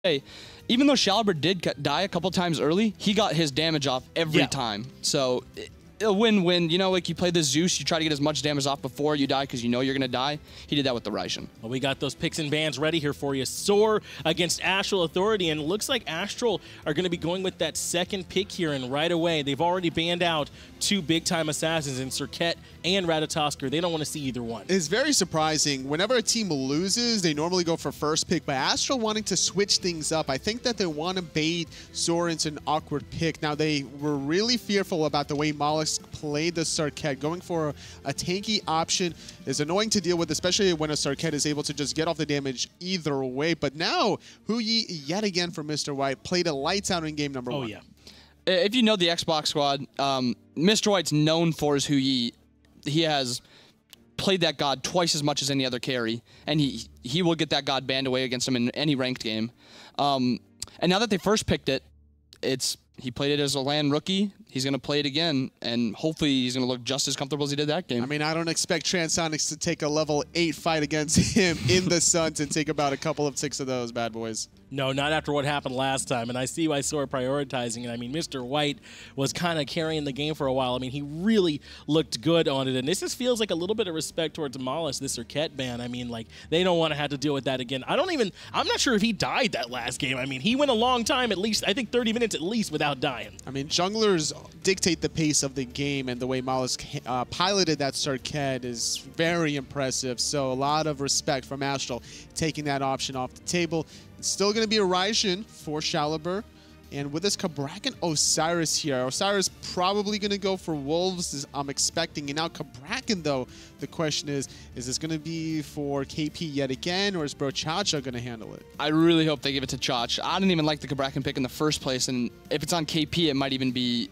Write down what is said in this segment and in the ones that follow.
Hey, even though Shaliber did die a couple times early, he got his damage off every time. So a win-win. You know, like you play the Zeus, you try to get as much damage off before you die because you know you're going to die. He did that with the Raijin. Well, we got those picks and bans ready here for you. Soar against Astral Authority, and it looks like Astral are going to be going with that second pick here, and right away, they've already banned out two big-time assassins in Serket and Ratatoskr. They don't want to see either one. It's very surprising. Whenever a team loses, they normally go for first pick, but Astral wanting to switch things up. I think that they want to bait Soar into an awkward pick. Now, they were really fearful about the way Mollusk played the Serket. Going for a tanky option is annoying to deal with, especially when a Serket is able to just get off the damage either way. But now, Huyi, yet again for Mr. White, played a lights out in game number 1. Oh, yeah. If you know the Xbox squad, Mr. White's known for his Huyi. He has played that god twice as much as any other carry, and he will get that god banned away against him in any ranked game. And now that they first picked it, he played it as a LAN rookie. He's going to play it again, and hopefully he's going to look just as comfortable as he did that game. I mean, I don't expect Transonics to take a level 8 fight against him in the Suns and take about a couple of 6 of those bad boys. No, not after what happened last time, and I see why Soar prioritizing it. I mean, Mr. White was kind of carrying the game for a while. I mean, he really looked good on it, and this just feels like a little bit of respect towards Mollusk, this Serket ban. I mean, like, they don't want to have to deal with that again. I'm not sure if he died that last game. I mean, he went a long time, at least, I think 30 minutes at least, without dying. I mean, junglers dictate the pace of the game, and the way Mollusk piloted that Serket is very impressive, so a lot of respect from Astral taking that option off the table. It's still going to be a Raijin for Shaliber. And with this Kabrak and Osiris here, Osiris probably going to go for Wolves, I'm expecting. And now Kabrakan, though, the question is this going to be for KP yet again, or is Bro Chacha going to handle it? I really hope they give it to Chach. I didn't even like the Kabrakan pick in the first place, and if it's on KP, it might even be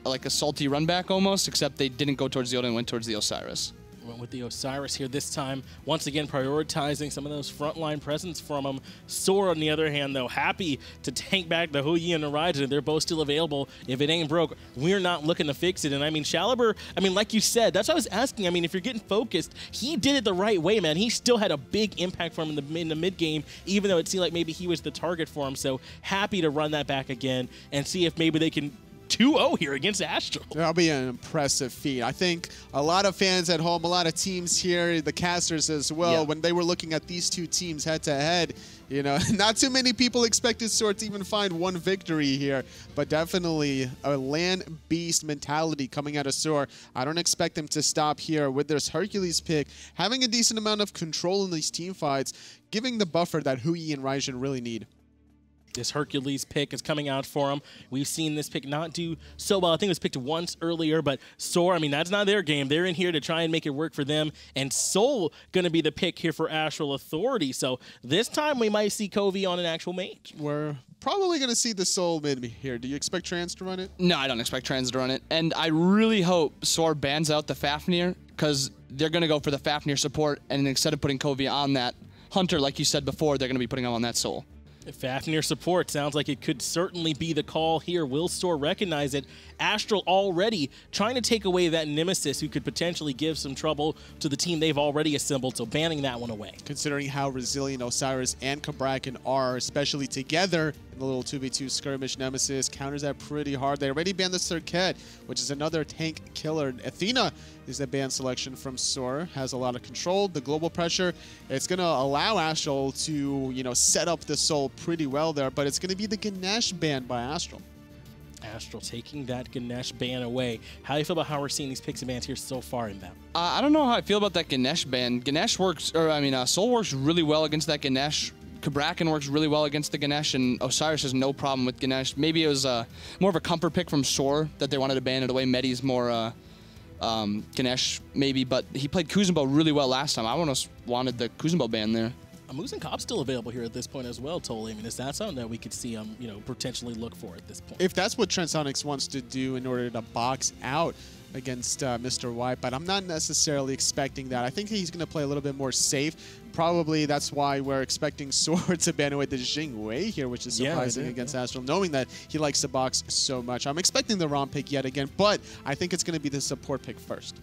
like a salty run back almost, except they didn't go towards the Yoda and went towards the Osiris. Went with the Osiris here this time, once again prioritizing some of those frontline presence from him. Soar, on the other hand, though, happy to tank back the Huyi and the Raijin. They're both still available. If it ain't broke, we're not looking to fix it. And I mean, Shaliber, I mean, like you said, that's what I was asking. I mean, if you're getting focused, he did it the right way, man. He still had a big impact for him in the mid game, even though it seemed like maybe he was the target for him. So happy to run that back again and see if maybe they can 2-0 here against Astral. That'll be an impressive feat. I think a lot of fans at home, a lot of teams here, the casters as well, when they were looking at these two teams head-to-head, you know, not too many people expected Soar to even find one victory here, but definitely a LAN beast mentality coming out of Soar. I don't expect them to stop here with this Hercules pick, having a decent amount of control in these team fights, giving the buffer that Huyi and Raijin really need. This Hercules pick is coming out for him. We've seen this pick not do so well. I think it was picked once earlier, but Soar, I mean, that's not their game. They're in here to try and make it work for them. And Soul going to be the pick here for Astral Authority. So this time we might see Covey on an actual mage. We're probably going to see the Soul mid here. Do you expect Trans to run it? No, I don't expect Trans to run it. And I really hope Soar bans out the Fafnir, because they're going to go for the Fafnir support. And instead of putting Covey on that Hunter, like you said before, they're going to be putting him on that Soul. Fafnir support sounds like it could certainly be the call here. Will Soar recognize it? Astral already trying to take away that nemesis who could potentially give some trouble to the team they've already assembled, so banning that one away. Considering how resilient Osiris and Kabrakan are, especially together in the little 2v2 skirmish, nemesis counters that pretty hard. They already banned the Serket, which is another tank killer. Athena is a ban selection from Soar, has a lot of control. The global pressure, it's going to allow Astral to, you know, set up the Soul pretty well there, but it's going to be the Ganesh ban by Astral. Astral taking that Ganesh ban away. How do you feel about how we're seeing these picks and bans here so far in them? I don't know how I feel about that Ganesh ban. Ganesh works, or I mean, Soul works really well against that Ganesh. Kabrakan works really well against the Ganesh, and Osiris has no problem with Ganesh. Maybe it was more of a comfort pick from Soar that they wanted to ban it away. Medi's more Ganesh, maybe, but he played Kuzumbo really well last time. I almost wanted the Kuzumbo ban there. Moose and Cobb's still available here at this point as well, totally. I mean, is that something that we could see you know, potentially look for at this point? If that's what Transonics wants to do in order to box out against Mr. White, but I'm not necessarily expecting that. I think he's going to play a little bit more safe. Probably that's why we're expecting Soar to ban away the Jing Wei here, which is surprising against Astral, knowing that he likes to box so much. I'm expecting the ROM pick yet again, but I think it's going to be the support pick first.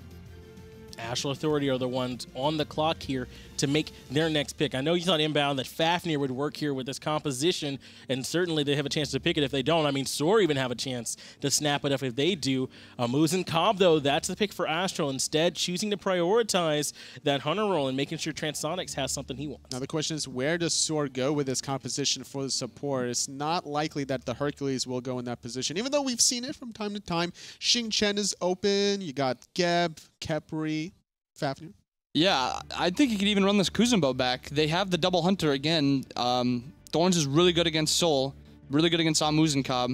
Astral Authority are the ones on the clock here to make their next pick. I know you thought inbound that Fafnir would work here with this composition, and certainly they have a chance to pick it if they don't. I mean, Soar even have a chance to snap it up if they do. Moose and Cobb, though, that's the pick for Astral. Instead, choosing to prioritize that Hunter role and making sure Transonics has something he wants. Now the question is, where does Soar go with this composition for the support? It's not likely that the Hercules will go in that position, even though we've seen it from time to time. Xing Chen is open. You got Geb, Kepri, Fafnir. Yeah, I think you could even run this Kuzumbo back. They have the double hunter again. Thorns is really good against Soul, really good against Amuz and Cobb.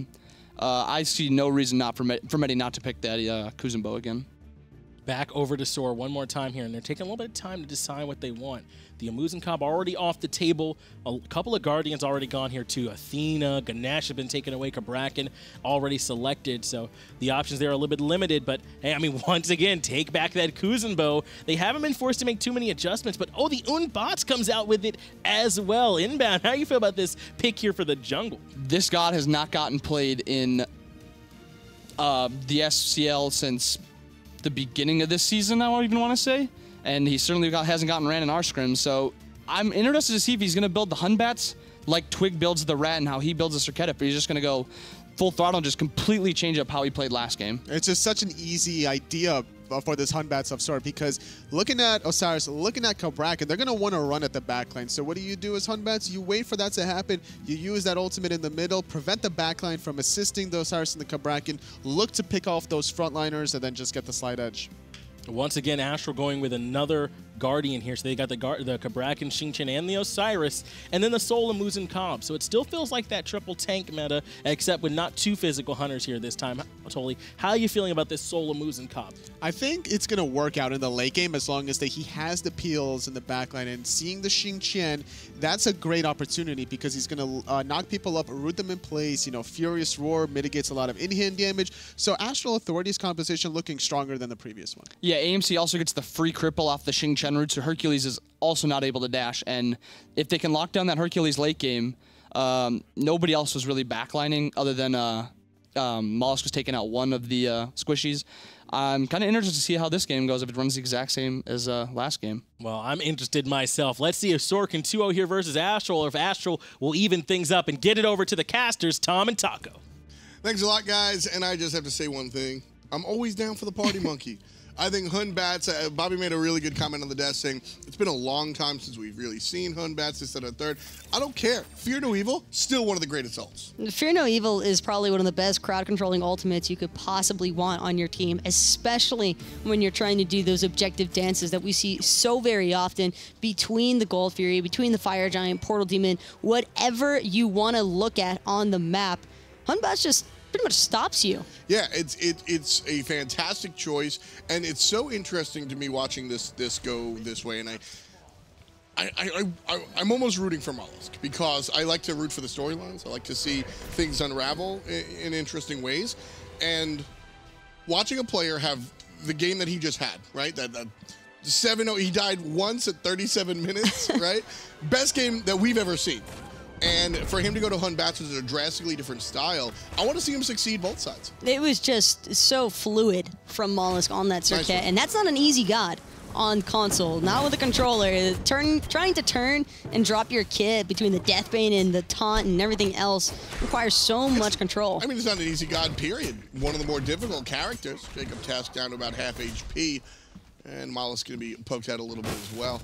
I see no reason not for Medi not to pick that Kuzumbo again. Back over to Soar one more time here, and they're taking a little bit of time to decide what they want. The Amuz and Cobb already off the table. A couple of Guardians already gone here too. Athena, Ganesh have been taken away. Kabrakan already selected, so the options there are a little bit limited. But hey, I mean, once again, take back that Kuzumbo. They haven't been forced to make too many adjustments, but oh, the Unbots comes out with it as well. Inbound, how do you feel about this pick here for the jungle? This god has not gotten played in the SCL since the beginning of this season, I even want to say, and he certainly hasn't gotten ran in our scrims, so I'm interested to see if he's going to build the Hunbats like Twig builds the Rat and how he builds the Circuit, if he's just going to go full throttle and just completely change up how he played last game. It's just such an easy idea for this Hunbats of sort, because looking at Osiris, looking at Kabrakan, they're going to want to run at the backline. So what do you do as Hunbats? You wait for that to happen. You use that ultimate in the middle, prevent the backline from assisting the Osiris and the Kabrakan, look to pick off those frontliners, and then just get the slight edge. Once again, Astral going with another Guardian here. So they got the Kabrakan, Xing Chen, and the Osiris, and then the Soul, Amuz, and Cobb. So it still feels like that triple tank meta, except with not two physical hunters here this time. Totally. How are you feeling about this Soul, Amuz, and Cobb? I think it's going to work out in the late game as long as he has the peels in the backline. And seeing the Xing Chen, that's a great opportunity because he's going to knock people up, root them in place. You know, Furious Roar mitigates a lot of in-hand damage. So Astral Authority's composition looking stronger than the previous one. Yeah, AMC also gets the free cripple off the Xing Chen route, so Hercules is also not able to dash. And if they can lock down that Hercules late game, nobody else was really backlining other than Mollusk was taking out one of the squishies. I'm kind of interested to see how this game goes, if it runs the exact same as last game. Well, I'm interested myself. Let's see if Soar can 2-0 here versus Astral, or if Astral will even things up and get it over to the casters, Tom and Taco. Thanks a lot, guys, and I just have to say one thing. I'm always down for the party monkey. I think Hunbats, Bobby made a really good comment on the desk saying, it's been a long time since we've really seen Hunbats, this and a third. I don't care. Fear No Evil, still one of the greatest ults. Fear No Evil is probably one of the best crowd-controlling ultimates you could possibly want on your team, especially when you're trying to do those objective dances that we see so very often between the Gold Fury, between the Fire Giant, Portal Demon, whatever you want to look at on the map. Hunbats just pretty much stops you. Yeah, it's a fantastic choice, and it's so interesting to me watching this go this way, and I'm almost rooting for Mollusk because I like to root for the storylines. I like to see things unravel in interesting ways, and watching a player have the game that he just had, right? That 7-0, he died once at 37 minutes, right? Best game that we've ever seen. And for him to go to Hunbats with a drastically different style, I want to see him succeed both sides. It was just so fluid from Mollusk on that circuit, Nice. and that's not an easy god on console, not with a controller. Trying to turn and drop your kit between the Deathbane and the Taunt and everything else requires so much control. I mean, it's not an easy god, period. One of the more difficult characters. Jacob Task down to about half HP, and Mollusk going to be poked at a little bit as well.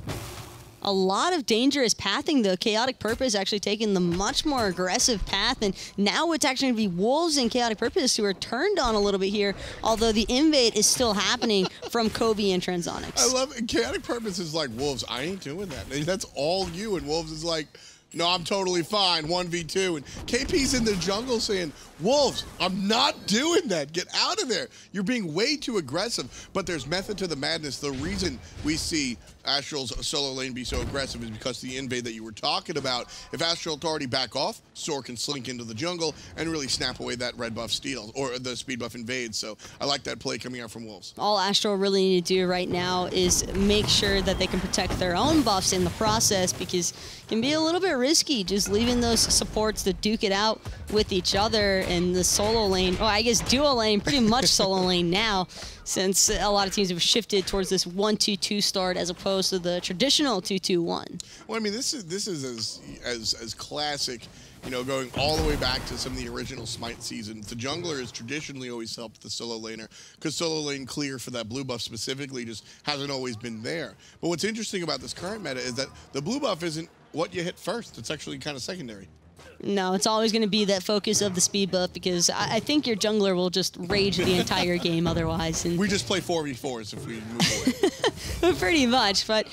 A lot of dangerous pathing, though. Chaotic Purpose actually taking the much more aggressive path, and now it's actually going to be Wolves and Chaotic Purpose who are turned on a little bit here, although the invade is still happening from Kobe and Transonics. I love it. Chaotic Purpose is like, Wolves, I ain't doing that. That's all you. And Wolves is like, no, I'm totally fine, 1v2. And KP's in the jungle saying, Wolves, I'm not doing that. Get out of there. You're being way too aggressive. But there's method to the madness. The reason we see Astral's solo lane be so aggressive is because the invade that you were talking about. If Astral Authority back off, Soar can slink into the jungle and really snap away that red buff steal, or the speed buff invade. So I like that play coming out from Wolves. All Astral really need to do right now is make sure that they can protect their own buffs in the process, because can be a little bit risky, just leaving those supports to duke it out with each other in the solo lane. Oh, I guess duo lane, pretty much solo lane now, since a lot of teams have shifted towards this 1-2-2 start as opposed to the traditional 2-2-1. Well, I mean, this is as classic, you know, going all the way back to some of the original SMITE seasons. The jungler has traditionally always helped the solo laner because solo lane clear for that blue buff specifically just hasn't always been there. But what's interesting about this current meta is that the blue buff isn't what you hit first. It's actually kind of secondary. No, it's always going to be that focus of the speed buff because I think your jungler will just rage the entire game otherwise. And we just play 4v4s if we move away. pretty much, but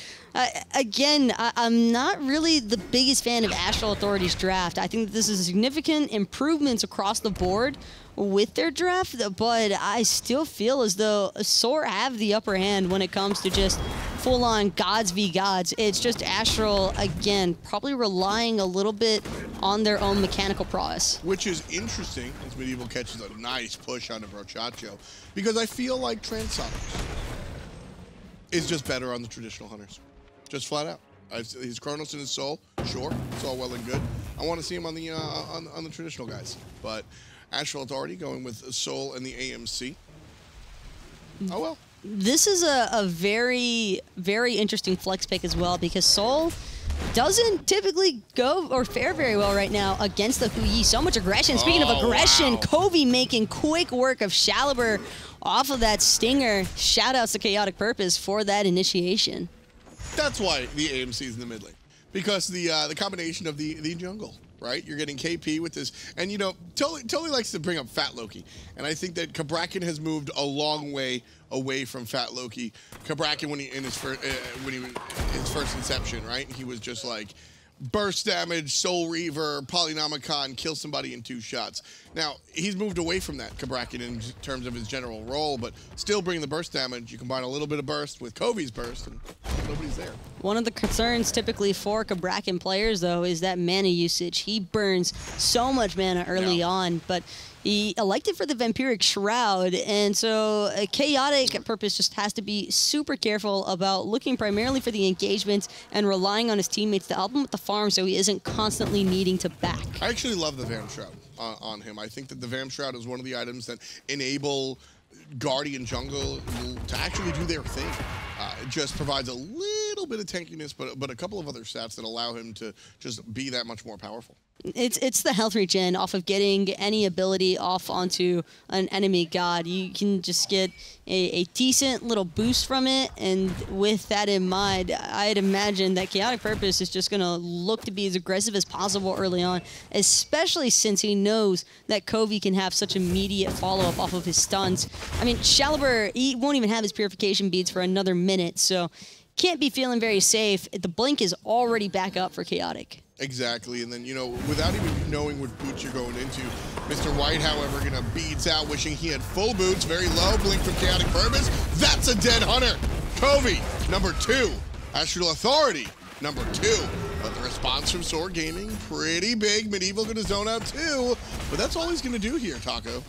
again, I'm not really the biggest fan of Astral Authority's draft. I think that this is significant improvements across the board with their draft, but I still feel as though Soar have the upper hand when it comes to just full-on gods v gods. It's just Astral, again, probably relying a little bit on their own mechanical prowess. Which is interesting as Medieval catches a nice push onto Brochacho, because I feel like Transonics is just better on the traditional hunters. Just flat out. His Chronos and his Soul, sure, it's all well and good. I want to see him on the traditional guys, but Astral Authority going with Soul and the AMC. Oh well. This is a very, very interesting flex pick as well because Soul doesn't typically go or fare very well right now against the Hu Yi. So much aggression. Speaking of aggression, wow. Covey making quick work of Shaliber off of that stinger. Shoutouts to Chaotic Purpose for that initiation. That's why the AMC is in the mid lane, because the combination of the jungle. Right, you're getting KP with this, and you know, Totally likes to bring up Fat Loki, and I think that Cabrakan has moved a long way away from Fat Loki. Cabrakan, when he his first inception, right, he was just like burst damage, Soul Reaver, Polynomicon, kill somebody in 2 shots. Now he's moved away from that, Cabrakan, in terms of his general role, but still bringing the burst damage. You combine a little bit of burst with Covey's burst, and nobody's there. One of the concerns typically for Cabrakan players, though, is that mana usage. He burns so much mana early on, but he elected for the Vampiric Shroud, and so Chaotic Purpose just has to be super careful about looking primarily for the engagements and relying on his teammates to help him with the farm so he isn't constantly needing to back. I actually love the Vamp Shroud on him. I think that the Vamp Shroud is one of the items that enable Guardian Jungle to actually do their thing. It just provides a little bit of tankiness, but a couple of other stats that allow him to just be that much more powerful. It's the health regen off of getting any ability off onto an enemy god. You can just get a decent little boost from it, and with that in mind, I'd imagine that Chaotic Purpose is just going to look to be as aggressive as possible early on, especially since he knows that Covey can have such immediate follow-up off of his stuns. I mean, Shaliber, he won't even have his purification beads for another minute, so can't be feeling very safe. The blink is already back up for Chaotic. Exactly, and then, you know, without even knowing what boots you're going into, Mr. White, however, gonna beads out, wishing he had full boots, very low, blink from Chaotic Purpose. That's a dead hunter. Covey, number 2. Astral Authority, number 2. But the response from Soar Gaming, pretty big. Medieval gonna zone out too, but that's all he's gonna do here, Taco.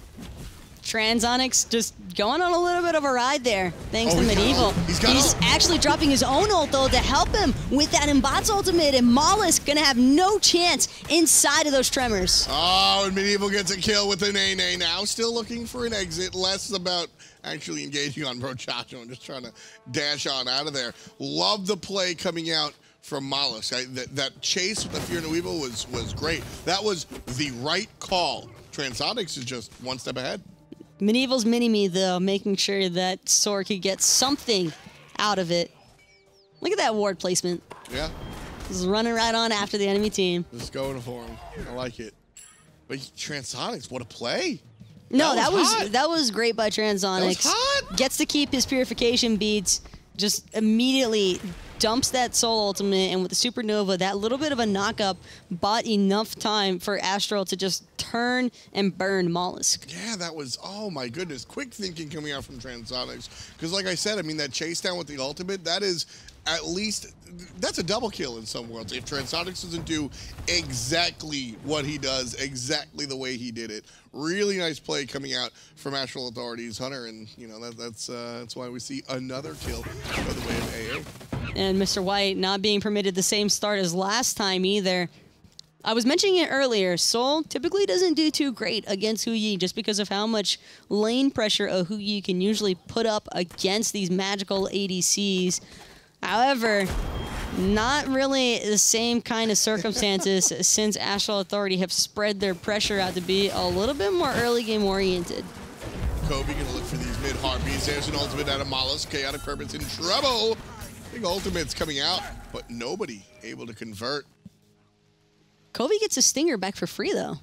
Transonics just going on a little bit of a ride there, thanks to Medieval. He's actually dropping his own ult, though, to help him with that Embat's ultimate, and Mollusk gonna have no chance inside of those tremors. Oh, and Medieval gets a kill with an Nene now. Still looking for an exit, less about actually engaging on Brochacho and just trying to dash on out of there. Love the play coming out from Mollusk. That chase with the Fear No Evil was great. That was the right call. Transonics is just one step ahead. Medieval's mini-me, though, making sure that Soar could get something out of it. Look at that ward placement. Yeah. Just running right on after the enemy team. Just going for him. I like it. But Transonics, what a play. No, that was great by Transonics. That was hot. Gets to keep his purification beads, just immediately dumps that Soul Ultimate, and with the Supernova, that little bit of a knock-up bought enough time for Astral to just turn and burn Mollusk. Yeah, that was, oh my goodness, quick thinking coming out from Transonics. Because like I said, I mean, that chase down with the ultimate, that is at least, that's a double kill in some worlds. If Transonics doesn't do exactly what he does, exactly the way he did it. Really nice play coming out from Astral Authority's Hunter, and you know, that's why we see another kill by the way of AA. And Mr. White not being permitted the same start as last time either. I was mentioning it earlier, Soul typically doesn't do too great against Hu Yi just because of how much lane pressure a Hu Yi can usually put up against these magical ADCs. However, not really the same kind of circumstances since Astral Authority have spread their pressure out to be a little bit more early game oriented. Kobe gonna look for these mid harpies. There's an ultimate out of Mollusk. Chaotic Purpose in trouble. Big ultimates coming out, but nobody able to convert. Kobe gets a stinger back for free though.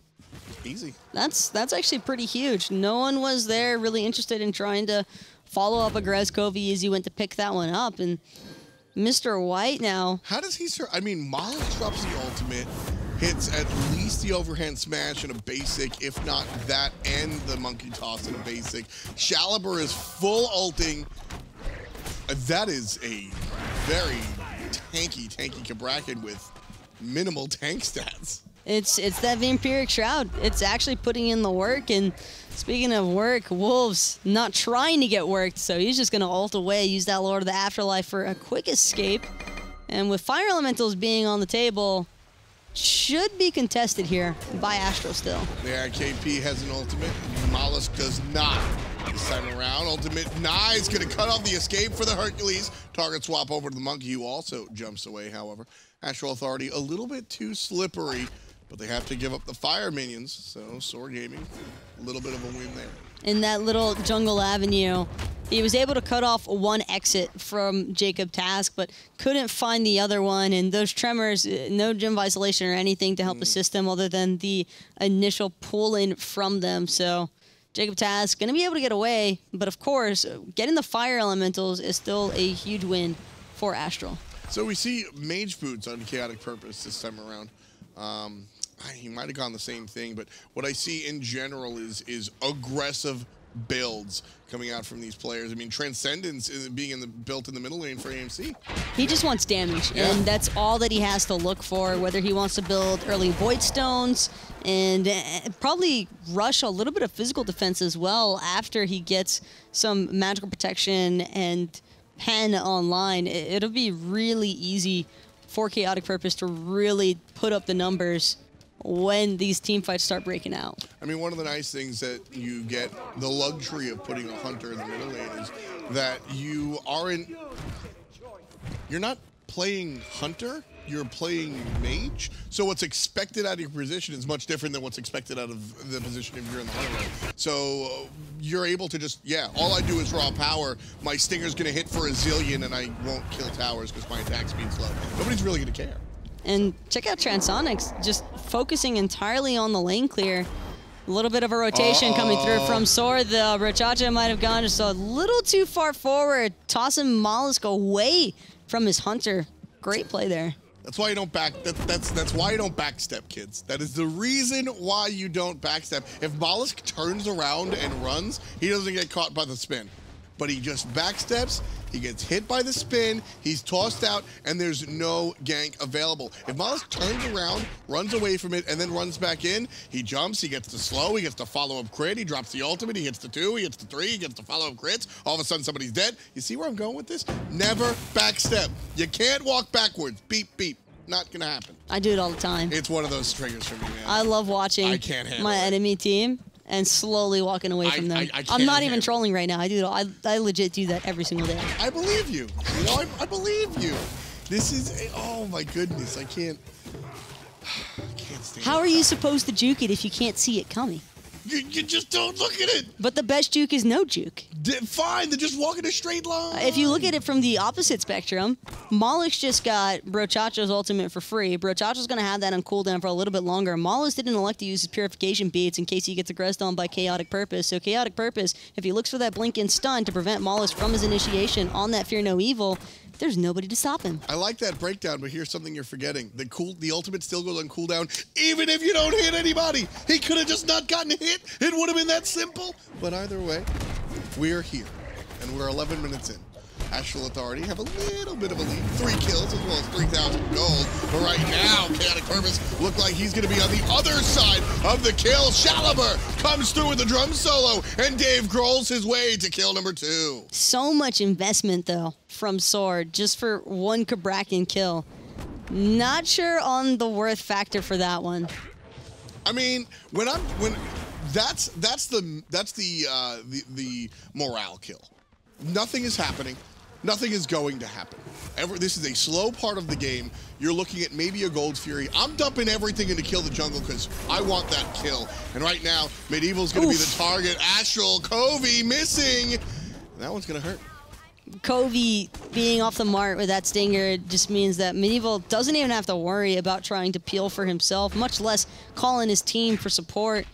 Easy. That's actually pretty huge. No one was there really interested in trying to follow up aggress Kobe as he went to pick that one up. And Mr. White now. How does he I mean, Mollusk drops the ultimate, hits at least the overhand smash in a basic, if not that and the monkey toss in a basic. Shaliber is full ulting. That is a very tanky Kabrakan with minimal tank stats. It's that Vampiric Shroud. It's actually putting in the work. And speaking of work, Wolves not trying to get worked, so he's just going to ult away, use that Lord of the Afterlife for a quick escape. And with Fire Elementals being on the table, should be contested here by Astral still. Yeah, KP has an ultimate. Mollusk does not. This time around, ultimate nice, gonna cut off the escape for the Hercules. Target swap over to the monkey, who also jumps away, however. Astral Authority a little bit too slippery, but they have to give up the fire minions, so Soar Gaming, a little bit of a win there. In that little jungle avenue, he was able to cut off one exit from Jacob Task, but couldn't find the other one, and those tremors, no gem isolation or anything to help assist them other than the initial pull-in from them, so Jacob Task going to be able to get away, but of course, getting the Fire Elementals is still a huge win for Astral. So we see Mage Boots on Chaotic Purpose this time around. He might have gone the same thing, but what I see in general is aggressive builds coming out from these players. I mean, Transcendence is being built in the middle lane for AMC. He just wants damage, Yeah. and that's all that he has to look for, whether he wants to build early Void Stones and probably rush a little bit of physical defense as well after he gets some magical protection and pen online. It'll be really easy for Chaotic Purpose to really put up the numbers when these team fights start breaking out. I mean, one of the nice things that you get the luxury of putting a hunter in the middle lane is that you're not playing hunter, you're playing mage. So what's expected out of your position is much different than what's expected out of the position if you're in the hunter lane. So you're able to just, yeah, all I do is raw power. My stinger's gonna hit for a zillion and I won't kill towers because my attack speed's low. Nobody's really gonna care. And check out Transonics, just focusing entirely on the lane clear. A little bit of a rotation coming through from Soar. The Rachacha might have gone just a little too far forward, tossing Mollusk away from his hunter. Great play there. That's why you don't that's why you don't backstep, kids. That is the reason why you don't backstep. If Mollusk turns around and runs, he doesn't get caught by the spin. But he just backsteps, he gets hit by the spin, he's tossed out, and there's no gank available. If Mollusk turns around, runs away from it, and then runs back in, he jumps, he gets the slow, he gets the follow-up crit, he drops the ultimate, he hits the 2, he hits the 3, he gets the follow-up crits, all of a sudden somebody's dead. You see where I'm going with this? Never backstep. You can't walk backwards. Beep, beep. Not gonna happen. I do it all the time. It's one of those triggers for me, man. I love watching I can't handle my it. enemy team and slowly walking away from them. I can't I'm not even handle trolling right now. I do it. I legit do that every single day. I believe you. You know, I believe you. This is, oh my goodness, I can't stand How it. are you supposed to juke it if you can't see it coming? You just don't look at it. But the best juke is no juke. Fine, they're just walking a straight line. If you look at it from the opposite spectrum, Mollusk just got Brochacho's ultimate for free. Brochacho's going to have that on cooldown for a little bit longer. Mollusk didn't elect to use his Purification Beads in case he gets aggressed on by Chaotic Purpose. So Chaotic Purpose, if he looks for that blink and stun to prevent Mollusk from his initiation on that Fear No Evil, there's nobody to stop him. I like that breakdown, but here's something you're forgetting. The ultimate still goes on cooldown, even if you don't hit anybody. He could have just not gotten hit. It would have been that simple. But either way, we're here, and we're 11 minutes in. Astral Authority have a little bit of a lead. 3 kills as well as 3,000 gold. But right now, Chaotic Purpose look like he's going to be on the other side of the kill. Shaliber comes through with the drum solo, and Dave Grohl's his way to kill number 2. So much investment, though, from Soar just for one Kabrakan kill. Not sure on the worth factor for that one. I mean, that's the morale kill. Nothing is happening. Nothing is going to happen. This is a slow part of the game. You're looking at maybe a Gold Fury. I'm dumping everything in to kill the jungle because I want that kill. And right now, Medieval's going to be the target. Astral, Covey missing. That one's going to hurt. Covey being off the mark with that stinger just means that Medieval doesn't even have to worry about trying to peel for himself, much less calling his team for support.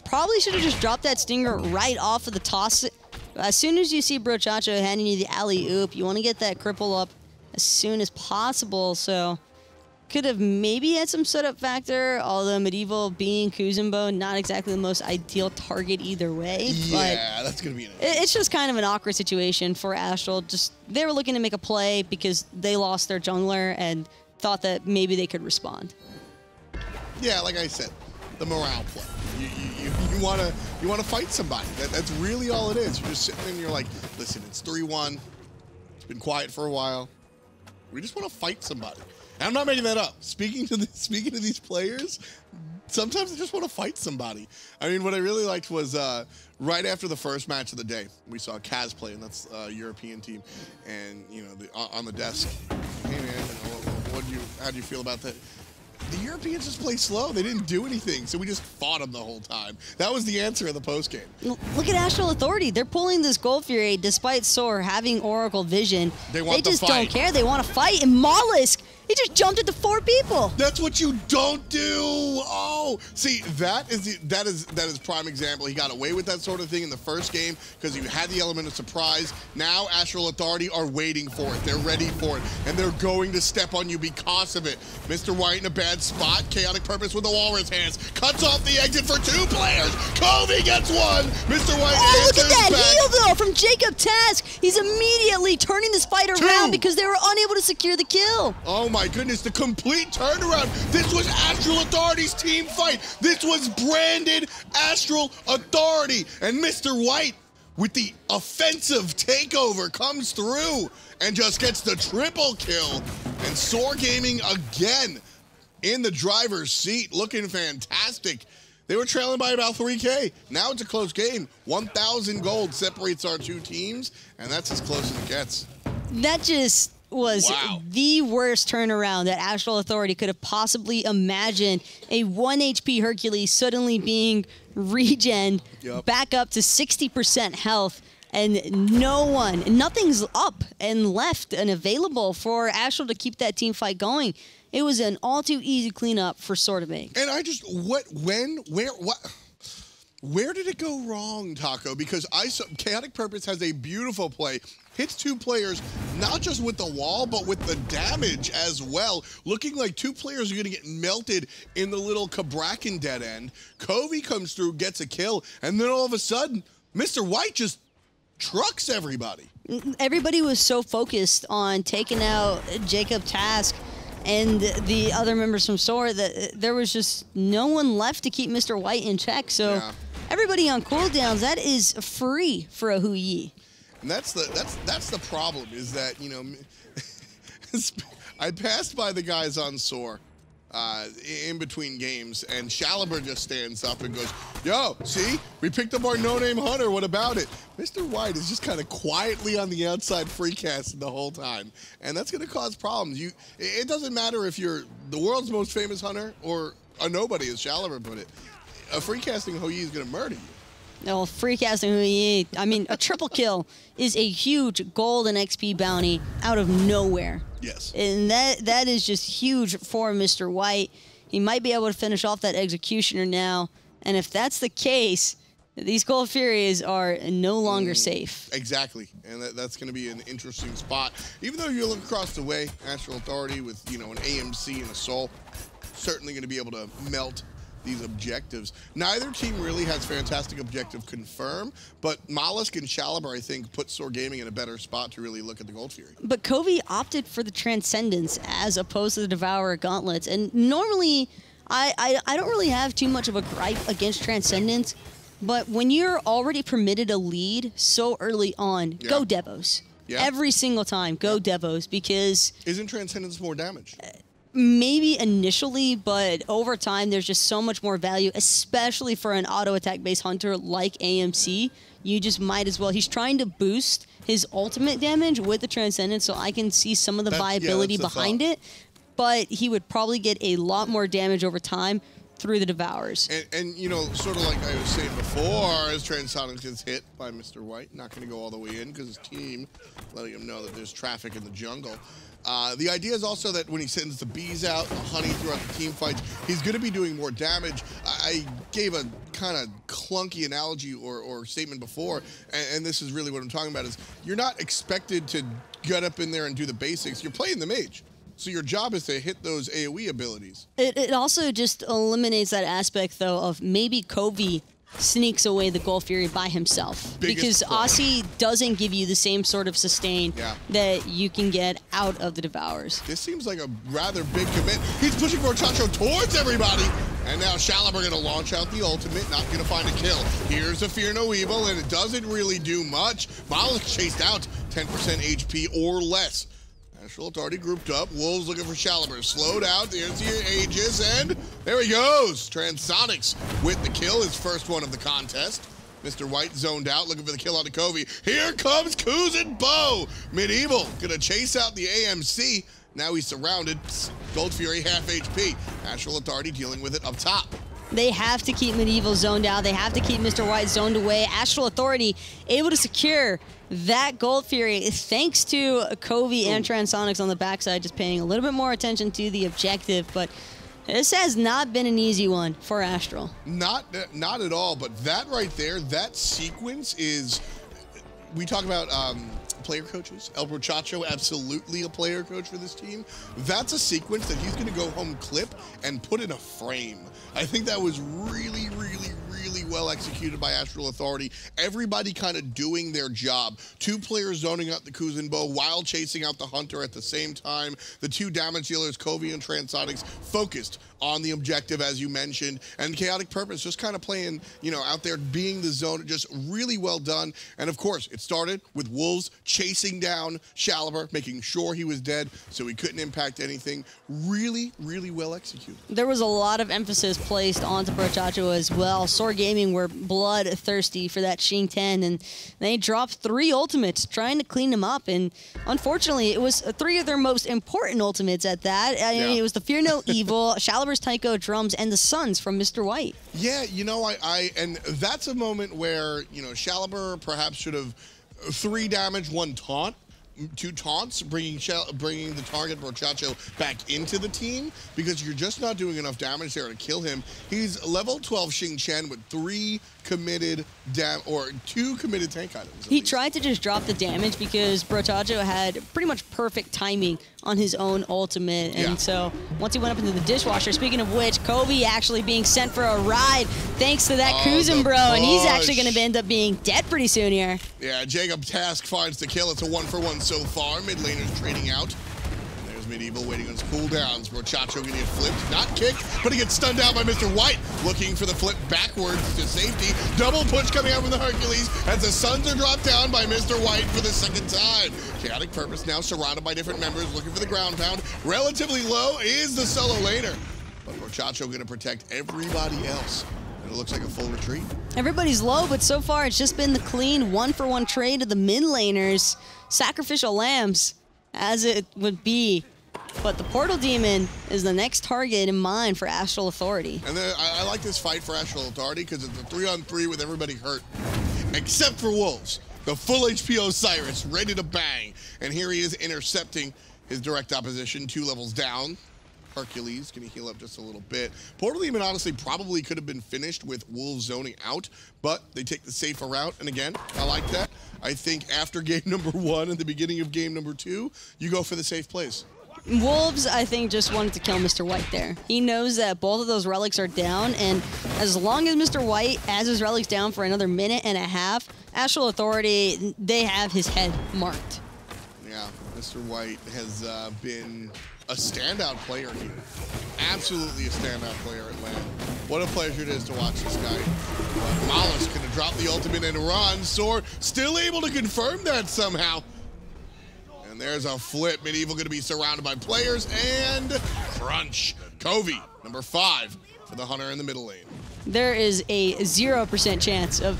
Probably should have just dropped that stinger right off of the toss. As soon as you see Brochacho handing you the alley-oop, you want to get that cripple up as soon as possible. So could have maybe had some setup factor, although Medieval being Kuzumbo, not exactly the most ideal target either way. Yeah, that's going to be it's just kind of an awkward situation for Astral. Just they were looking to make a play because they lost their jungler and thought that maybe they could respond. Yeah, like I said, the morale play. You want to fight somebody. That's really all it is. You're just sitting there and you're like, listen, it's 3-1. It's been quiet for a while. We just want to fight somebody. And I'm not making that up. Speaking to these players, sometimes I just want to fight somebody. I mean, what I really liked was right after the first match of the day, we saw Kaz play, and that's a European team. And you know, on the desk, hey man, how do you feel about that? The Europeans just play slow. They didn't do anything, so we just fought them the whole time. That was the answer in the postgame. Look at Astral Authority. They're pulling this Gold Fury despite Soar having Oracle Vision. They just don't care. They want to fight. And Mollusk, he just jumped into 4 people. That's what you don't do. Oh, see, that is prime example. He got away with that sort of thing in the first game because you had the element of surprise. Now Astral Authority are waiting for it. They're ready for it, and they're going to step on you because of it. Mr. White in a bad spot. Chaotic Purpose with the walrus hands cuts off the exit for 2 players. Covey gets 1. Mr. White. Oh, look at that heal though from Jacob Task. He's immediately turning this fight around because they were unable to secure the kill. Oh my goodness, the complete turnaround. This was Astral Authority's team fight. This was branded Astral Authority. And Mr. White, with the offensive takeover, comes through and just gets the triple kill. And Soar Gaming again in the driver's seat, looking fantastic. They were trailing by about 3K. Now it's a close game. 1,000 gold separates our 2 teams, and that's as close as it gets. That just was the worst turnaround that Astral Authority could have possibly imagined. A 1 HP Hercules suddenly being regen back up to 60% health, and nothing's up and left and available for Astral to keep that team fight going. It was an all too easy cleanup for Soar to make. And I just, where did it go wrong, Taco? Because Chaotic Purpose has a beautiful play. Hits 2 players, not just with the wall, but with the damage as well. Looking like 2 players are going to get melted in the little Kabrakan dead end. Covey comes through, gets a kill, and then all of a sudden, Mr. White just trucks everybody. Everybody was so focused on taking out Jacob Task and the other members from Soar that there was just no one left to keep Mr. White in check. So everybody on cooldowns, that is free for a Hu Yi. And that's the problem, is that, you know, I passed by the guys on Soar in between games, and Shaliber just stands up and goes, yo, see? We picked up our no-name hunter. What about it? Mr. White is just kind of quietly on the outside free casting the whole time, and that's going to cause problems. It doesn't matter if you're the world's most famous hunter or a nobody, as Shaliber put it. A free casting Hu Yi is going to murder you. No, free casting Hu Yi. I mean, a triple kill is a huge gold and XP bounty out of nowhere. Yes. And that is just huge for Mr. White. He might be able to finish off that Executioner now. And if that's the case, these Gold Furies are no longer safe. Exactly. And that's going to be an interesting spot. Even though you look across the way, Astral Authority with, you know, an AMC and a Soul, certainly going to be able to melt these objectives. Neither team really has fantastic objective confirm, but Mollusk and Shaliber, I think, put Soar Gaming in a better spot to really look at the Gold Fury. But Covey opted for the Transcendence as opposed to the Devourer Gauntlets. And normally, I don't really have too much of a gripe against Transcendence, but when you're already permitted a lead so early on, go Devos. Yeah. Every single time, go Devos, because Isn't Transcendence more damage? maybe initially, but over time, there's just so much more value, especially for an auto attack based hunter like AMC. You just might as well. He's trying to boost his ultimate damage with the Transcendence, so I can see some of the viability that's the behind thought. it. But he would probably get a lot more damage over time through the Devours. And you know, sort of like I was saying before, as Transonic is hit by Mr. White, not going to go all the way in because his team letting him know that there's traffic in the jungle. The idea is also that when he sends the bees out, the honey throughout the team fights, he's going to be doing more damage. I gave a kind of clunky analogy or statement before, and this is really what I'm talking about, is you're not expected to get up in there and do the basics. You're playing the mage. So your job is to hit those AoE abilities. It also just eliminates that aspect, though, of maybe Covey sneaks away the Gold Fury by himself. Biggest Because Aussie doesn't give you the same sort of sustain that you can get out of the Devours. This seems like a rather big commit. He's pushing Borchacho towards everybody. And now Shalom are going to launch out the ultimate, not going to find a kill. Here's a Fear No Evil, and it doesn't really do much. Miles chased out 10% HP or less. Astral already grouped up. Wolves looking for Shaliber. Slowed out. There's your Aegis, and there he goes. Transonics with the kill, his first one of the contest. Mr. White zoned out, looking for the kill on the Covey. Here comes Kuzin Bow. Medieval gonna chase out the AMC. Now he's surrounded. Gold Fury half HP. Astral Authority dealing with it up top. They have to keep Medieval zoned out. They have to keep Mr. White zoned away. Astral Authority able to secure that Gold Fury thanks to Covey and Transonics on the backside, just paying a little bit more attention to the objective. But this has not been an easy one for Astral. Not at all, but that right there, that sequence is, we talk about player coaches. El Borchacho, absolutely a player coach for this team. That's a sequence that he's going to go home clip and put in a frame. I think that was really, really, really well executed by Astral Authority. Everybody kind of doing their job. Two players zoning out the Kuzin Bow while chasing out the Hunter at the same time. The two damage dealers, Covey and Transonics, focused on the objective, as you mentioned, and Chaotic Purpose just kind of playing, you know, out there being the zone, just really well done. And of course, it started with Wolves chasing down Shaliber, making sure he was dead so he couldn't impact anything. Really, really well executed. There was a lot of emphasis placed onto Borchacho as well. Soar Gaming were bloodthirsty for that Xing 10, and they dropped 3 ultimates trying to clean them up. And unfortunately, it was 3 of their most important ultimates at that. I mean, it was the Fear No Evil, Shaliber's Taiko Drums, and the Suns from Mr. White. Yeah, you know, and that's a moment where, you know, Shaliber perhaps should have 3 damage, 1 taunt. 2 taunts, bringing the target Borchacho back into the team, because you're just not doing enough damage there to kill him. He's level 12 Xing Chen with 2 committed tank items. He tried to just drop the damage because Borchacho had pretty much perfect timing on his own ultimate, and so once he went up into the dishwasher, speaking of which, Covey actually being sent for a ride thanks to that Kuzin Bro, and he's actually going to end up being dead pretty soon here. Yeah, Jacob Task finds the kill. It's a 1-for-1 so far. Mid laners trading out. There's Medieval waiting on his cooldowns. Borchacho gonna get flipped, not kicked, but he gets stunned down by Mr. White, looking for the flip backwards to safety. Double push coming out from the Hercules as the Suns are dropped down by Mr. White for the 2nd time. Chaotic Purpose now surrounded by different members looking for the ground pound. Relatively low is the solo laner, but Borchacho gonna protect everybody else. It looks like a full retreat. Everybody's low, but so far it's just been the clean 1-for-1 trade of the mid laners. Sacrificial lambs, as it would be. But the Portal Demon is the next target in mind for Astral Authority. And then I like this fight for Astral Authority because it's a 3-on-3 with everybody hurt. Except for Wolves. The full HP Osiris, ready to bang. And here he is intercepting his direct opposition, 2 levels down. Hercules gonna heal up just a little bit. Portal Demon honestly probably could have been finished with Wolves zoning out, but they take the safer route. And again, I like that. I think after game number 1 and the beginning of game number 2, you go for the safe plays. Wolves, I think, just wanted to kill Mr. White there. He knows that both of those relics are down, and as long as Mr. White has his relics down for another 1.5 minutes, Astral Authority, they have his head marked. Yeah, Mr. White has been a standout player here. Absolutely a standout player at LAN. What a pleasure it is to watch this guy. Mollis gonna drop the ultimate and run. Soar still able to confirm that somehow. And there's a flip. Medieval going to be surrounded by players, and crunch. Covey, number 5 for the Hunter in the middle lane. There is a 0% chance of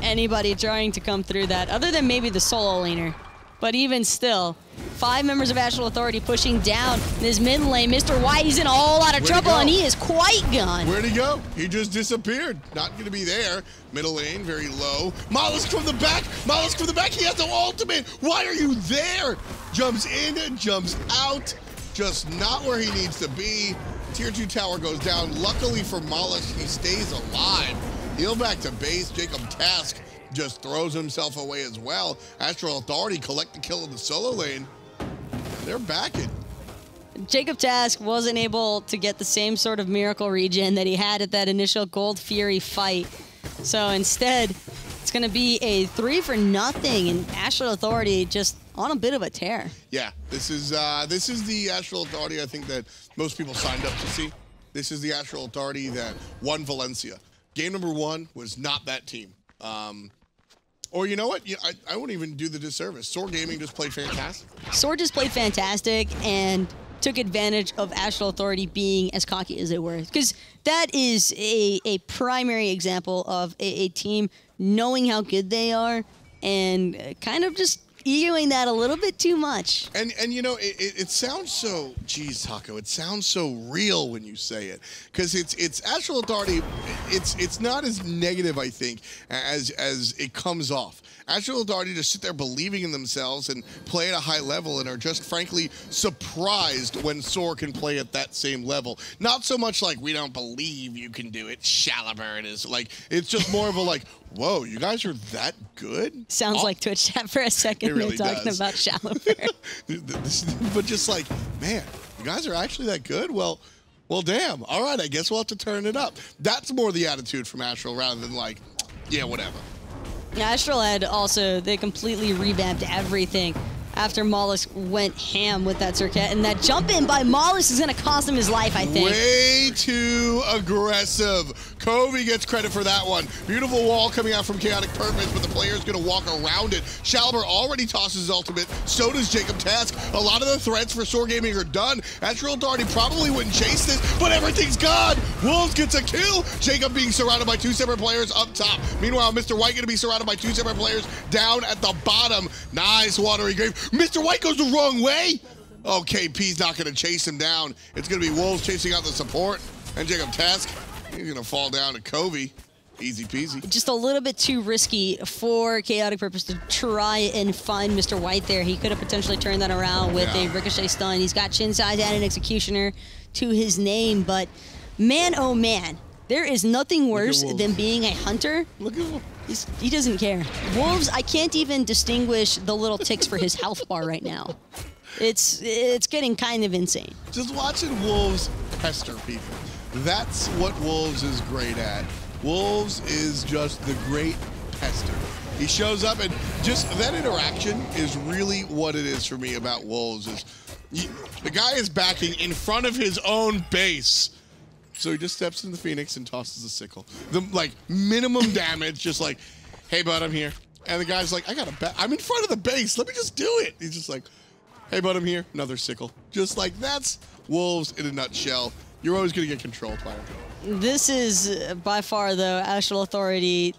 anybody trying to come through that, other than maybe the solo laner. But even still, 5 members of Astral Authority pushing down this mid lane. Mr. White, he's in a whole lot of trouble, and he is quite gone. Where'd he go? He just disappeared. Not going to be there. Middle lane, very low. Mollusk from the back. Mollusk from the back. He has no ultimate. Why are you there? Jumps in and jumps out. Just not where he needs to be. Tier 2 tower goes down. Luckily for Mollusk, he stays alive. Heal back to base. Jacob Task just throws himself away as well. Astral Authority collect the kill in the solo lane. They're backing. Jacob Task wasn't able to get the same sort of miracle regen that he had at that initial Gold Fury fight. So instead, it's going to be a 3-for-0, and Astral Authority just on a bit of a tear. Yeah, this is the Astral Authority I think that most people signed up to see. This is the Astral Authority that won Valencia. Game number 1 was not that team. Or you know what? I wouldn't even do the disservice. Soar Gaming just played fantastic. Soar just played fantastic and took advantage of Astral Authority being as cocky as they were. Because that is a primary example of a team knowing how good they are and kind of just egoing that a little bit too much. And you know, it sounds so, geez, Taco, it sounds so real when you say it. Because it's Astral Authority, it's not as negative, I think, as it comes off. Astral Authority just sit there believing in themselves and play at a high level and are just frankly surprised when Soar can play at that same level. Not so much like, we don't believe you can do it, Shalibert is like, it's just more of a like, whoa, you guys are that good? Sounds like Twitch chat for a second. It really they're talking does. about Shalibert. But just like, man, you guys are actually that good? Well, damn. All right, I guess we'll have to turn it up. That's more the attitude from Astral rather than like, yeah, whatever. Astral had also, they completely revamped everything after Mollusk went ham with that Circuit, and that jump in by Mollusk is going to cost him his life, I think. Way too aggressive. Covey gets credit for that one. Beautiful wall coming out from Chaotic Purpose, but the player's going to walk around it. Shalibert already tosses his ultimate. So does Jacob Task. A lot of the threats for Soar Gaming are done. Astral Authority probably wouldn't chase this, but everything's gone. Wolves gets a kill. Jacob being surrounded by 2 separate players up top. Meanwhile, Mr. White going to be surrounded by 2 separate players down at the bottom. Nice watery grave. Mr. White goes the wrong way. Oh, KP's not going to chase him down. It's going to be Wolves chasing out the support. And Jacob Task, he's going to fall down to Covey. Easy peasy. Just a little bit too risky for Chaotic Purpose to try and find Mr. White there. He could have potentially turned that around with a Ricochet stun. He's got Chin Size and an Executioner to his name, but man, oh man, there is nothing worse than being a hunter. Look at Wolves. He doesn't care. Wolves, I can't even distinguish the little ticks for his health bar right now. It's getting kind of insane. Just watching Wolves pester people. That's what Wolves is great at. Wolves is just the great pester. He shows up and just that interaction is really what it is for me about Wolves. Is the guy is backing in front of his own base. So he just steps in the Phoenix and tosses the sickle. The like minimum damage, just like, hey bud, I'm here. And the guy's like, I'm in front of the base. Let me just do it. He's just like, hey bud, I'm here. Another sickle. Just like that's Wolves in a nutshell. You're always gonna get controlled by him. This is by far though Astral Authority.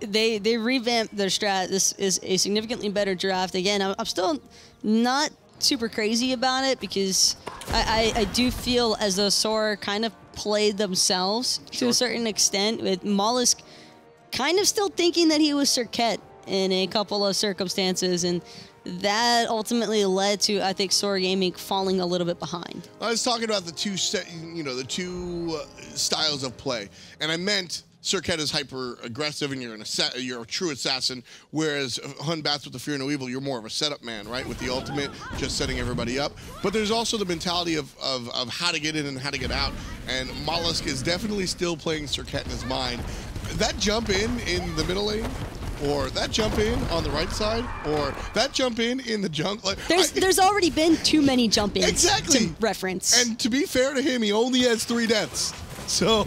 They revamped their strat. This is a significantly better draft. Again, I'm still not super crazy about it because I do feel as though Soar kind of played themselves to a certain extent, with Mollusk kind of still thinking that he was Circuit in a couple of circumstances, and that ultimately led to, I think, Soar Gaming falling a little bit behind. I was talking about the two styles of play, and I meant Circuit is hyper aggressive and you're a true assassin, whereas Hun Bats with the Fear No Evil, you're more of a setup man, right? With the ultimate, just setting everybody up. But there's also the mentality of how to get in and how to get out, and Mollusk is definitely still playing Circuit in his mind. That jump in the middle lane, or that jump in on the right side, or that jump in the jungle. Like, there's already been too many jump ins exactly. to reference. And to be fair to him, he only has 3 deaths. So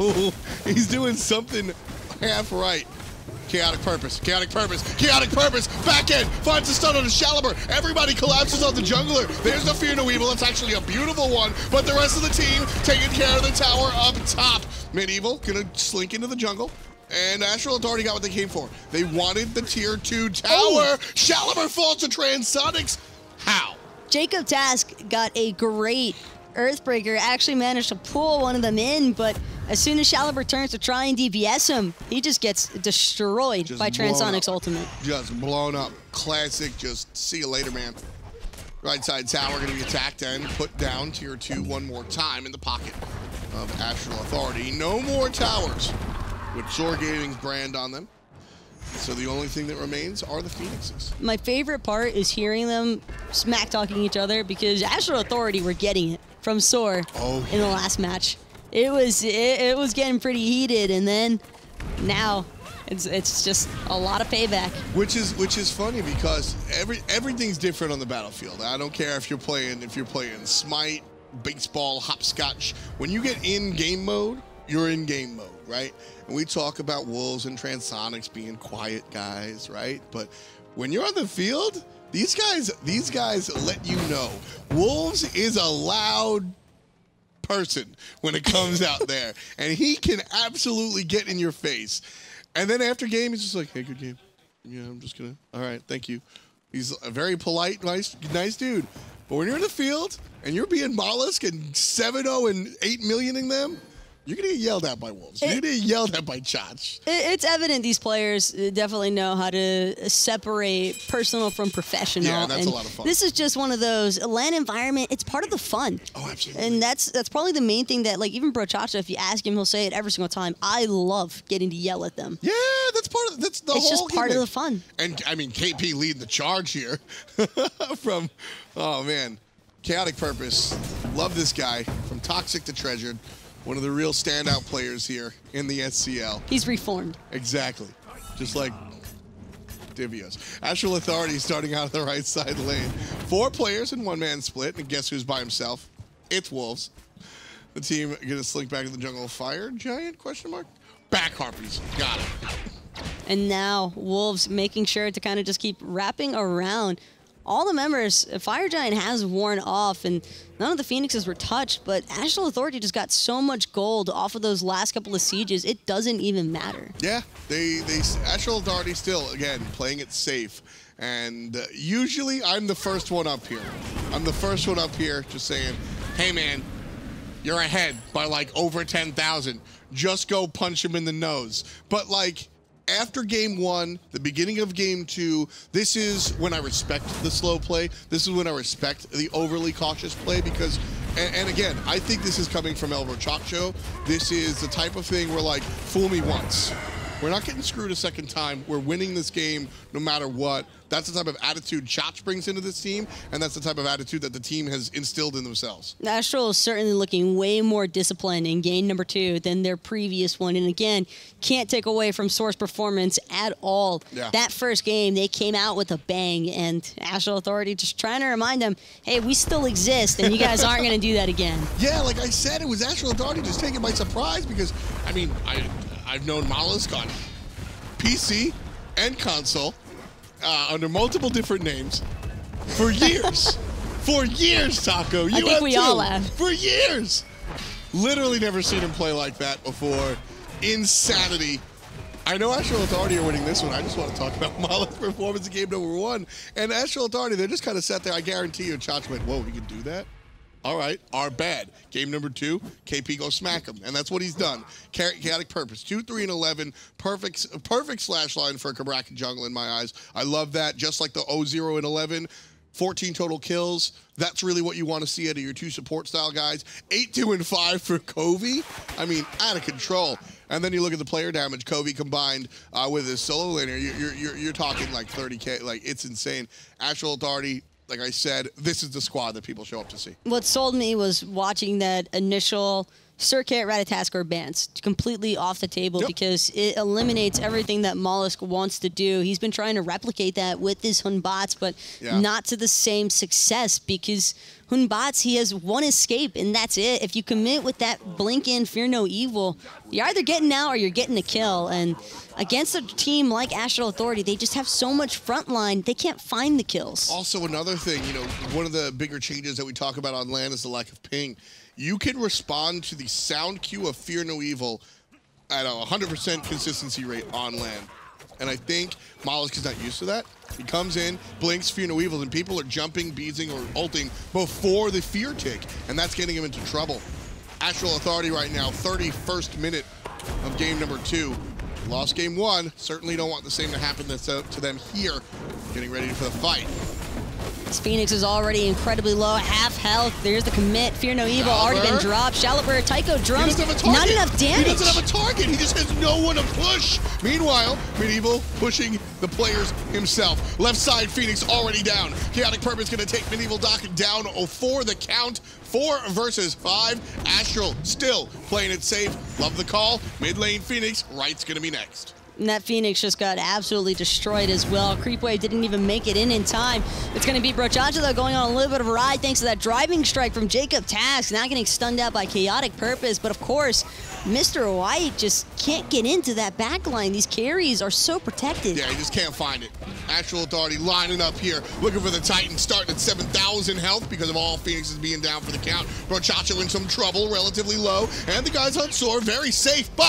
he's doing something half right. Chaotic Purpose, Chaotic Purpose, Chaotic Purpose, back end, finds the stun on the Shaliber. Everybody collapses on the jungler. There's the Fear No Evil. It's actually a beautiful one, but the rest of the team taking care of the tower up top. Medieval gonna slink into the jungle, and Astral Authority got what they came for. They wanted the tier 2 tower. Oh. Shaliber falls to Transonics. How? Jacob Task got a great Earthbreaker, actually managed to pull one of them in, but as soon as Shaliber turns to try and DPS him, he just gets destroyed by Transonic's ultimate. Just blown up. Classic, just see you later, man. Right side tower gonna be attacked and put down tier 2 one more time in the pocket of Astral Authority. No more towers with Soar Gaming's brand on them. So the only thing that remains are the Phoenixes. My favorite part is hearing them smack-talking each other because Astral Authority were getting it from Soar in the last match. It was getting pretty heated, and then now it's just a lot of payback. Which is funny because everything's different on the battlefield. I don't care if you're playing Smite, baseball, hopscotch. When you get in game mode, you're in game mode, right? And we talk about Wolves and Transonics being quiet guys, right? But when you're on the field, these guys let you know. Wolves is a loud person when it comes out there, and he can absolutely get in your face. And then after game, he's just like, "Hey, good game. Yeah, I'm just gonna. All right, thank you." He's a very polite, nice dude. But when you're in the field and you're being mollusk and 7-0 and 8 millioning them, you're going to get yelled at by Wolves. You're going to get yelled at by Chach. It's evident these players definitely know how to separate personal from professional. Yeah, that's a lot of fun. This is just one of those, LAN environment, it's part of the fun. Oh, absolutely. And that's probably the main thing that, like, even Brochacha, if you ask him, he'll say it every single time. I love getting to yell at them. Yeah, that's part of that's the it's whole just part gimmick. of the fun. And, I mean, KP leading the charge here from, oh, man, Chaotic Purpose. Love this guy. From Toxic to Treasured. One of the real standout players here in the SCL. He's reformed. Exactly. Just like Divios. Astral Authority starting out of the right side lane. 4 players in one-man split, and guess who's by himself? It's Wolves. The team gonna slink back to the jungle. Fire Giant, question mark? Back Harpies. Got it. And now Wolves making sure to kind of just keep wrapping around. All the members, Fire Giant has worn off, and none of the Phoenixes were touched, but Astral Authority just got so much gold off of those last couple of sieges, it doesn't even matter. Yeah, Astral Authority still, again, playing it safe. And usually I'm the first one up here. I'm the first one up here just saying, hey man, you're ahead by like over 10,000. Just go punch him in the nose. But like, after game 1, the beginning of game 2, this is when I respect the slow play. This is when I respect the overly cautious play because, and again, I think this is coming from El Brochacho. This is the type of thing where like, fool me once. We're not getting screwed a second time. We're winning this game no matter what. That's the type of attitude Chach brings into this team, and that's the type of attitude that the team has instilled in themselves. Astral is certainly looking way more disciplined in game number 2 than their previous one. And again, can't take away from Soar's performance at all. Yeah. That first game, they came out with a bang, and Astral Authority just trying to remind them, hey, we still exist, and you guys aren't going to do that again. Yeah, like I said, it was Astral Authority just taken by surprise because, I mean, I've known Mollusk on PC and console under multiple different names for years. For years, Taco. You I think we all have. For years. Literally never seen him play like that before. Insanity. I know Astral Authority are winning this one. I just want to talk about Mollusk's performance in game number 1. And Astral Authority, they just kind of sat there. I guarantee you, Chach went, whoa, he can do that? All right, our bad. Game number 2, KP go smack him, and that's what he's done. Chaotic Purpose, 2, 3, and 11. Perfect slash line for a Cabrakan jungle in my eyes. I love that. Just like the 0, and 11, 14 total kills. That's really what you want to see out of your 2 support style guys. 8, 2, and 5 for Covey. I mean, out of control. And then you look at the player damage, Covey combined with his solo laner. You're talking like 30K. Like, it's insane. Astral Authority. Like I said, this is the squad that people show up to see. What sold me was watching that initial Surcat, Ratatask are bans completely off the table because it eliminates everything that Mollusk wants to do. He's been trying to replicate that with his Hunbots, but not to the same success because Hunbots, he has one escape, and that's it. If you commit with that blink in, fear no evil, you're either getting out or you're getting a kill. And against a team like Astral Authority, they just have so much frontline, they can't find the kills. Also, another thing, you know, one of the bigger changes that we talk about on LAN is the lack of ping. You can respond to the sound cue of Fear No Evil at a 100% consistency rate on LAN. And I think Mollusk is not used to that. He comes in, blinks Fear No Evil, and people are jumping, beezing, or ulting before the Fear tick, and that's getting him into trouble. Astral Authority right now, 31st minute of game number 2. Lost game 1. Certainly don't want the same to happen to them here. Getting ready for the fight. Phoenix is already incredibly low, half health. There's the commit. Fear No Evil already been dropped. Shallowbird, Tycho drums. Not enough damage. He doesn't have a target. He just has no one to push. Meanwhile, Medieval pushing the players himself. Left side, Phoenix already down. Chaotic Purpose going to take Medieval Doc down for the count. 4 versus 5. Astral still playing it safe. Love the call. Mid lane, Phoenix. Right's going to be next. And that Phoenix just got absolutely destroyed as well. Creepwave didn't even make it in time. It's going to be Brochacha, though, going on a little bit of a ride thanks to that driving strike from Jacob Task. Not getting stunned out by Chaotic Purpose. But, of course, Mr. White just can't get into that backline. These carries are so protected. Yeah, he just can't find it. Astral Authority lining up here, looking for the Titan, starting at 7,000 health because of all Phoenixes being down for the count. Brochacha in some trouble, relatively low. And the guys on Soar, very safe, but